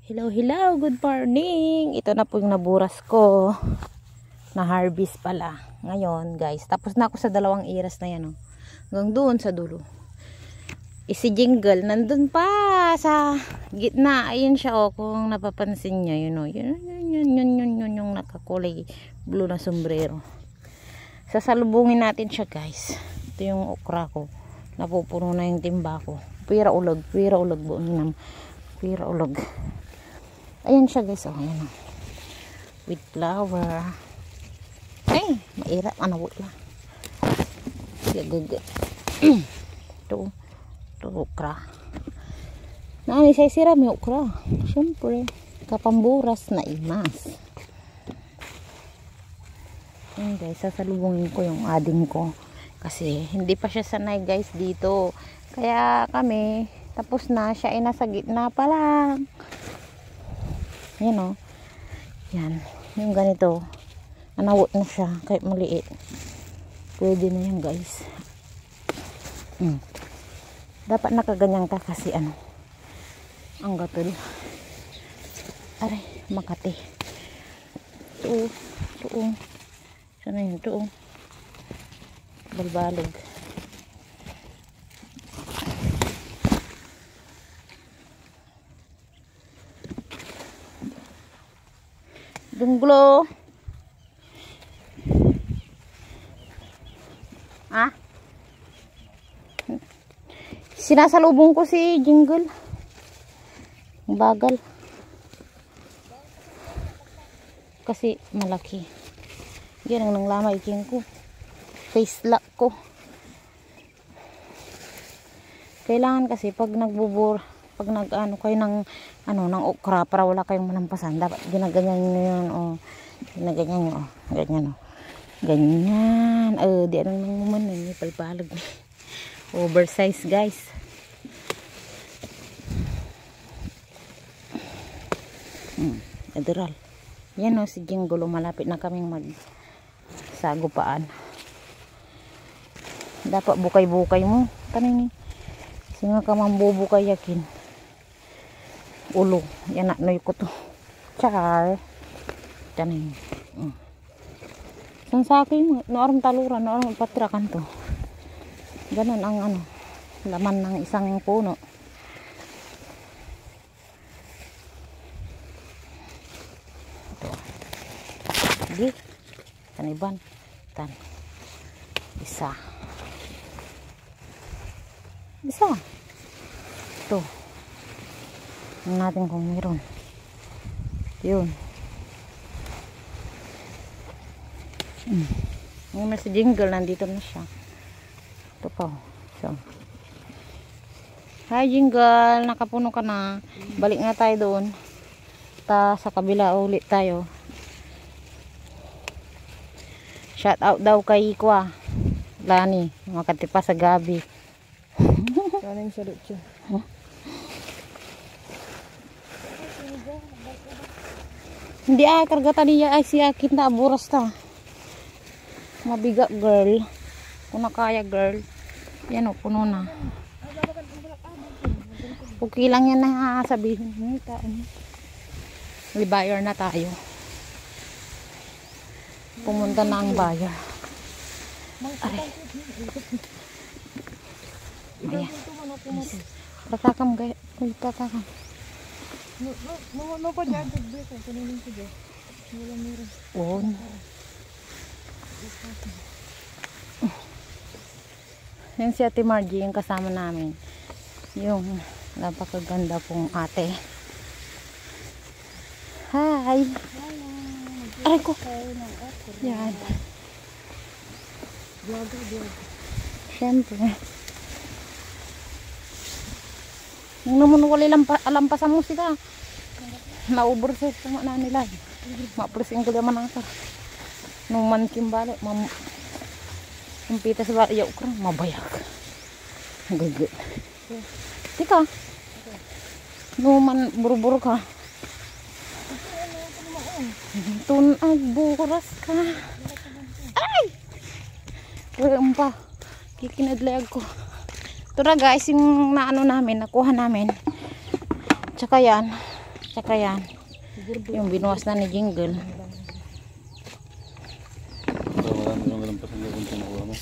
Hello, hello, good morning. Ito na po yung naburas ko na harvest pala. Ngayon guys, tapos na ako sa dalawang iras na yan. Oh. Hanggang doon sa dulo. Si Jingle, nandun pa sa gitna. Ayun siya oh, kung napapansin niya. Yun oh. Yun yung nakakulay blue na sombrero. Sasalubungin natin siya guys. Ito yung okra ko. Napupuno na yung timba ko. Pira ulog buong pira ulog. Ayan siya guys, oh, ayan oh. With flower. Ay, maira, ano wala. Gagag. Ito okra. Naani siya sira may okra. Siyempre, kapamburas na imas. Ayan guys, sasalubungin ko yung ading ko. Kasi hindi pa siya sanay guys dito. Kaya kami, tapos na, siya ay nasa gitna pa lang. Yan o. Yan. Yung ganito. Anawot na siya. Kahit maliit. Pwede na yan guys. Dapat nakaganyan ka kasi ano. Ang gatol. Aray. Makati. Tuo. Sana yun. Tuo. Balbalog. Dunglo. Ah? Sinasalubong ko si Jingle. Bagal. Kasi malaki. Yan ang nanglamay king ko. Face lock ko. Kailangan kasi pag nagbubur, pag nag-ano kayo ng ng okra para wala kayong malampasan, dapat ginaganyan niyo 'yun oh. Ginaganyan niyo oh. Ganyan oh. Ganyan. Di anong naman may palpalag. Oversize guys. Adral. Yan oh si Jingle, malapit na kaming sagupaan. Dapat bukay-bukay mo. Kanini. Singa ka mambubukay yakin. Ulo. Yan na ko to. Char. Tanin. San sa akin, noong taluran, noong patrakan to. Ganun ang laman ng isang puno. Ito. Sige. Taniban. Tan. Isa. Ito. Tingnan natin kung meron. Yun. Yung si Jingle, nandito na siya. Ito pa. So. Hi Jingle, nakapuno ka na. Balik nga tayo doon. Sa kabila ulit tayo. Shout out daw kay Kwa. Lani, makatipa sa gabi. Kanin siya dito. Hindi kargata niya ay siya kita buras ta. Mabigat girl. Kung nakaya girl. Yan o, puno na. Okay lang yan na sabihin. May buyer na tayo. Pumunta na ang buyer. Aray. Ayan. Tatakam gaya. Tatakam. No pa dyan. Kunin ko dyan. Wala meron. Oo. Yan si Ate Margie, yung kasama namin. Yung napakaganda pong ate. Hi! Aray ko! Yan. Siyempre. Nung naman wala alampasan mo sila. Naubor sa sama na nila. Mapresing ko naman ang nung mankimbalo. Kumpita sa bala ukra. Mabayag. Gagod. Tika. Nung man buru-buru ka. Tunag buras ka. Ay! Kaya pa. Kikinadlayag ko. Ito na guys, yung naano namin, nakuha namin. Tsaka yan. Tsaka yan. Yung binuwas na ni Jingle. Marami nang ganun pa sa gawin kung nakuha mo.